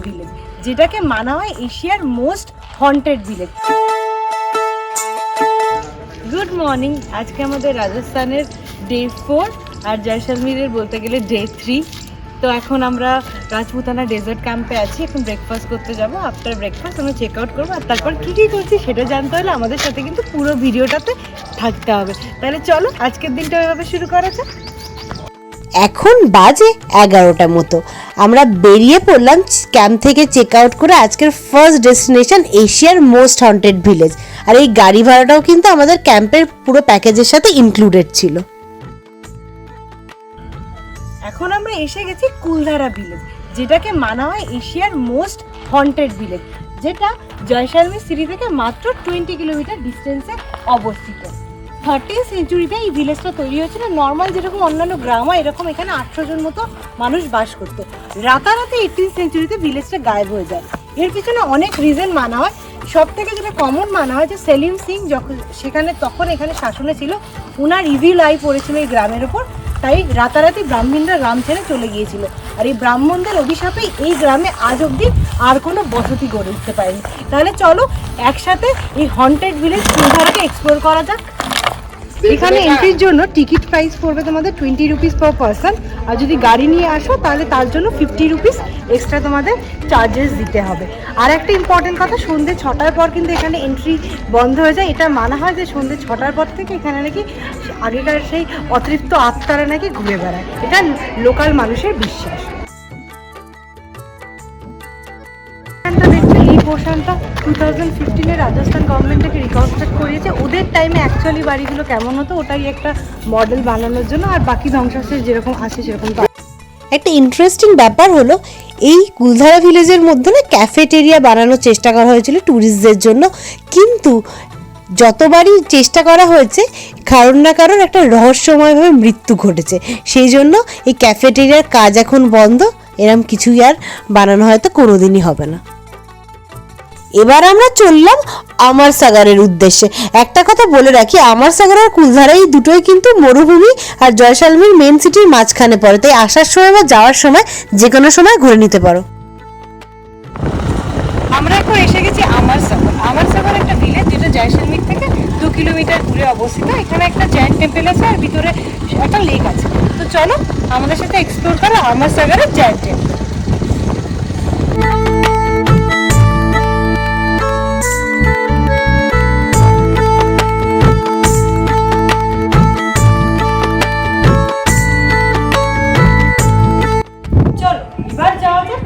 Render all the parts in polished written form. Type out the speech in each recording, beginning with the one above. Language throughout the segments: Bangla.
ভিলেজ, যেটাকে মানা হয় এশিয়ার most haunted village. Good morning. আজকে আমাদের রাজস্থানের ডে 4 আর জয়সলমীরের বলতে গেলে ডে 3। তো এখন আমরা রাজপুতানা ডেজার্ট ক্যাম্পে আছি। এখন ব্রেকফাস্ট করতে যাব। আফটার ব্রেকফাস্ট আমরা চেক আউট করবো, আর তারপর কী কী করছি সেটা জানতে হলে আমাদের সাথে কিন্তু পুরো ভিডিওটাতে থাকতে হবে। তাহলে চলো আজকের দিনটা ওইভাবে শুরু করা যাক। এখন বাজে 11টার মতো। আমরা বেরিয়ে পড়লাম ক্যাম্প থেকে চেক আউট করে আজকের ফার্স্ট ডেস্টিনেশন এশিয়ার মোস্ট হন্টেড ভিলেজ। আর এই গাড়ি ভাড়াটাও কিন্তু আমাদের ক্যাম্পের পুরো প্যাকেজের সাথে ইনক্লুডেড ছিল। এখন আমরা এসে গেছি কুলধারা ভিলেজ, যেটাকে মানা হয় এশিয়ার মোস্ট হন্টেড ভিলেজ, যেটা জয়সলমীর সিটি থেকে মাত্র 20 কিলোমিটার ডিস্টেন্সে অবস্থিত। 13th সেঞ্চুরিতে এই ভিলেজটা তৈরি হয়েছিল। নর্মাল যেরকম অন্যান্য গ্রাম হয় এরকম এখানে 800 জন মতো মানুষ বাস করতো। রাতারাতি 18th সেঞ্চুরিতে ভিলেজটা গায়েব হয়ে যায়। এর পিছনে অনেক রিজন মানা হয়। সব থেকে যেটা কমন মানা হয় যে সেলিম সিং যখন তখন এখানে শাসনে ছিল, উনার ইভিল আই পড়েছিল এই গ্রামের ওপর, তাই রাতারাতি ব্রাহ্মণরা গ্রাম ছেড়ে চলে গিয়েছিল। আর এই ব্রাহ্মণদের অভিশাপেই এই গ্রামে আজ অবধি আর কোনো বসতি গড়ে উঠতে পারেনি। তাহলে চলো একসাথে এই হন্টেড ভিলেজ কুলধারাকে এক্সপ্লোর করা যাক। এখানে এন্ট্রির জন্য টিকিট প্রাইস পড়বে তোমাদের 20 রুপিস পার পারসন। আর যদি গাড়ি নিয়ে আসো তাহলে তার জন্য 50 রুপিস এক্সট্রা তোমাদের চার্জেস দিতে হবে। আর একটা ইম্পর্টেন্ট কথা, সন্ধ্যে 6টার পর কিন্তু এখানে এন্ট্রি বন্ধ হয়ে যায়। এটা মানা হয় যে সন্ধ্যে 6টার পর থেকে এখানে নাকি আগেকার সেই অতৃপ্ত আত্মারা নাকি ঘুরে বেড়ায়। এটা লোকাল মানুষের বিশ্বাস। এই পোর্শনটা 2015-এ রাজস্থান গভর্নমেন্টকে রিকনস্ট্রাক্ট করিয়েছে। ওদের টাইমে অ্যাকচুয়ালি বাড়িগুলো কেমন হতো ওটাই একটা মডেল বানানোর জন্য, আর বাকি ধ্বংসাবশেষ যেরকম আছে সেরকম। একটা ইন্টারেস্টিং ব্যাপার হলো এই কুলধারা ভিলেজের মধ্যে না ক্যাফেটেরিয়া বানানোর চেষ্টা করা হয়েছিল ট্যুরিস্টদের জন্য, কিন্তু যতবারই চেষ্টা করা হয়েছে কারোর না কারোর একটা রহস্যময়ভাবে মৃত্যু ঘটেছে। সেই জন্য এই ক্যাফেটেরিয়ার কাজ এখন বন্ধ। এরম কিছুই আর বানানো হয়তো কোনোদিনই হবে না। এবার আমরা চললাম আমরসাগরের উদ্দেশ্যে। একটা কথা বলে রাখি, আমরসাগর আর কুলধারা এই দুটোই কিন্তু মরুভূমি আর জয়সলমীর মেন সিটির মাঝখানে পড়ে, তাই আসার সময় বা যাওয়ার সময় যে কোনো সময় ঘুরে নিতে পারো। আমরা এখন এসে গেছি আমরসাগর। আমরসাগর একটা ভিলেজ যেটা জয়সলমীর থেকে 2 কিলোমিটার দূরে অবস্থিত। এখানে একটা জৈন টেম্পল আছে আর ভিতরে একটা লেক আছে। তো চলো আমাদের সাথে এক্সপ্লোর করো আমরসাগরের জৈন টেম্পল।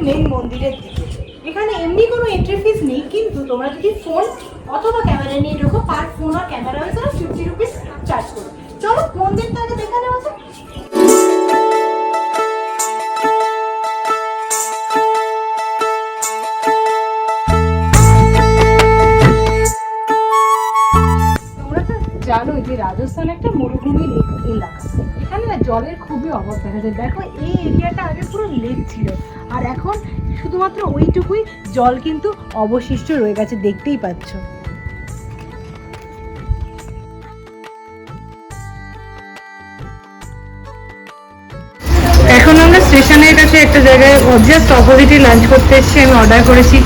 মেইন মন্দিরের দিকে। এখানে এমনি কোনো এন্ট্রি ফিস নেই, কিন্তু তোমরা যদি ফোন অথবা ক্যামেরা নিয়ে ঢোকো পার ফোন আর ক্যামেরা হয়েছে 50 রুপিস চার্জ করো। চলো মন্দিরটা আগে দেখে নেওয়া যাক। তোমরা তো জানোই যে রাজস্থান একটা মরুভূমির এলাকা। এখানে না জলের খুবই অভাব দেখা যায়। দেখো এই এরিয়াটা আগে পুরো লেক ছিল, আর এখন শুধুমাত্র ওইটুকুই জল কিন্তু অবশিষ্ট রয়ে গেছে, দেখতেই পাচ্ছ। এখন আমরা স্টেশনের কাছে একটা জায়গায় জাস্ট অপোজিটে লাঞ্চ করতে এসেছি। আমি অর্ডার করেছি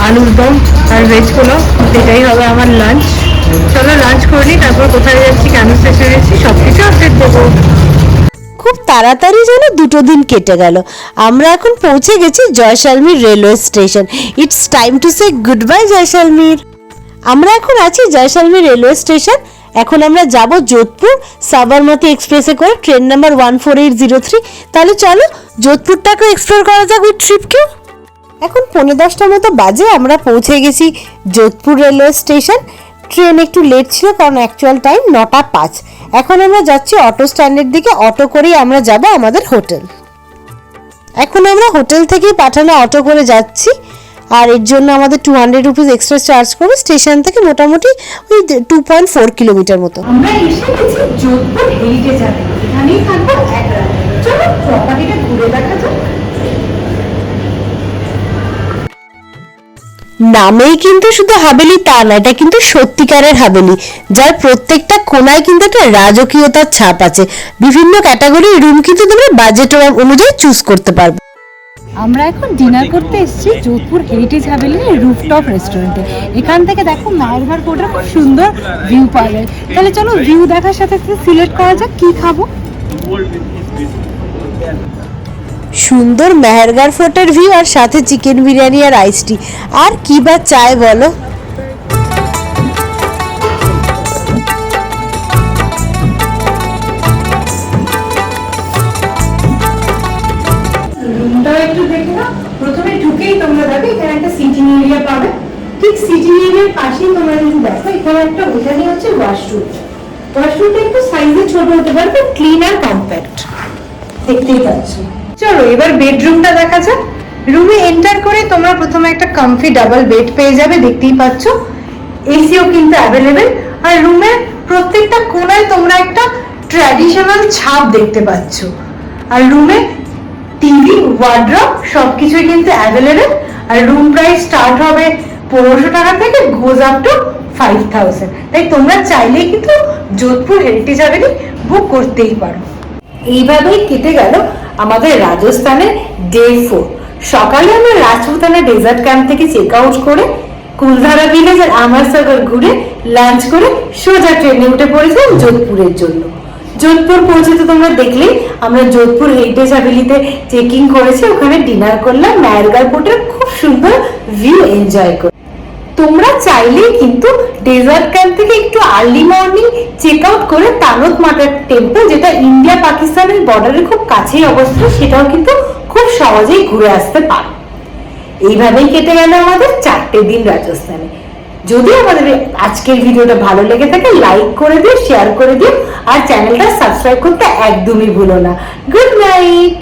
আলুর দম আর ভেজ পোলাও, এটাই হবে আমার লাঞ্চ। চলো লাঞ্চ করে নিই, তারপর কোথায় যাচ্ছি, কেন স্টেশনে যাচ্ছি সব কিছু আপডেট দেবো। খুব তাড়াতাড়ি যেন 2 দিন কেটে গেল। আমরা এখন পৌঁছে গেছি Jaisalmer railway station. It's time to say good bye Jaisalmer. আমরা এখন আছি জয়সলমীর রেলওয়ে স্টেশন। এখন আমরা যাব যোধপুর সাবরমতী এক্সপ্রেসে করে, ট্রেন নাম্বার 14803। তাহলে চলো যোধপুরটাকে এক্সপ্লোর করা যাক উইথ ট্রিপকে। এখন 10:15 মতো বাজে। আমরা পৌঁছে গেছি যোধপুর রেলওয়ে স্টেশন। ট্রেন একটু লেট ছিল কারণ অ্যাকচুয়াল টাইম 9:05। এখন আমরা যাচ্ছি অটো স্ট্যান্ডের দিকে। অটো করেই আমরা যাব আমাদের হোটেল। এখন আমরা হোটেল থেকেই পাঠানো অটো করে যাচ্ছি, আর এর জন্য আমাদের 200 রুপিস এক্সট্রা চার্জ করবে। স্টেশন থেকে মোটামুটি ওই 2.4 কিলোমিটার মতো। আমরা এসে গেছি যোধপুর হেরিটেজ হাটে। এখানেই থাকবো এক রাত। চলো প্রপার্টিটা ঘুরে দেখা যাক। নামেই কিন্তু শুধু হাভেলি তা না, এটা কিন্তু সত্যিকারের হাভেলি, যার প্রত্যেকটা কোনায় কিন্তু একটা রাজকীয়তার ছাপ আছে। বিভিন্ন ক্যাটাগরির রুম কিন্তু তোমরা বাজেট অনুযায়ী চুজ করতে পারবে। আমরা এখন ডিনার করতে এসেছি যোধপুর হেরিটেজ হাভেলির রুফটপ রেস্টুরেন্টে। এখান থেকে দেখো নায়ারঘাট ফোর্টের খুব সুন্দর ভিউ পাওয়া যায়। তাহলে চলো ভিউ দেখার সাথে সাথে সিলেক্ট করা যাক কি খাবো। সুন্দর মেহেরগড় ফোর্টের ভিউ আর সাথে চিকেন বিরিয়ানি আর আইস টি, আর কি বা চাই বলো। রুমটাও একটু দেখে নাও। প্রথমে ঢুকেই তোমরা দেখো এখানে একটা সিটিং এরিয়া পাবে। ঠিক সিটিং এরিয়ার পাশেই তোমরা যদি দেখো এখানে একটা ওখানে হচ্ছে ওয়াশরুম। ওয়াশরুমটা একটু সাইজে ছোট হতে পারে, বাট ক্লিন আর কম্প্যাক্ট দেখতেই পাচ্ছ। চলো এবার বেডরুমটা দেখা যাক। রুমে এন্টার করে তোমরা প্রথমে একটা কমফি ডাবল বেড পেয়ে যাবে, দেখতেই পাচ্ছ। এসিও কিন্তু অ্যাভেলেবেল। আর রুমের প্রত্যেকটা কোণায় তোমরা একটা ট্র্যাডিশনাল ছাপ দেখতে পাচ্ছ। আর রুমে টিভি, ওয়ার্ড্রপ সবকিছুই কিন্তু অ্যাভেলেবেল। আর রুম প্রাইস স্টার্ট হবে 1500 টাকা থেকে, গোজ আপ টু 5000। তাই তোমরা চাইলেই কিন্তু যোধপুর হেরিটেজ হাভেলি বুক করতেই পারো। এইভাবেই কেটে গেল আমাদের রাজস্থানের ডে 4। সকালে আমরা রাজপুতানা ডেজার্ট ক্যাম্প থেকে চেক আউট করে কুলধারা ভিলেজ আর আমারসাগর ঘুরে লাঞ্চ করে সোজা ট্রেনে উঠে পড়েছিলাম যোধপুরের জন্য। যোধপুর পৌঁছে তো তোমরা দেখলেই আমরা যোধপুর হেরিটেজ হাভেলিতে চেকিং করেছি, ওখানে ডিনার করলাম, নায়ারগড় ফোর্টের খুব সুন্দর ভিউ এনজয় করে। তোমরা চাইলেই কিন্তু ডেজার্ট ক্যাম্প থেকে একটু আর্লি মর্নিং চেক আউট করে তানত মাতা টেম্পল, যেটা ইন্ডিয়া পাকিস্তানের বর্ডারের খুব কাছেই অবস্থিত, সেটাও কিন্তু খুব সহজেই ঘুরে আসতে পারো। এইভাবেই কেটে গেল আমাদের 4টে দিন রাজস্থানে। যদি আমাদের আজকের ভিডিওটা ভালো লেগে থাকে লাইক করে দিও, শেয়ার করে দিও, আর চ্যানেলটা সাবস্ক্রাইব করতে একদমই ভুলো না। Good night.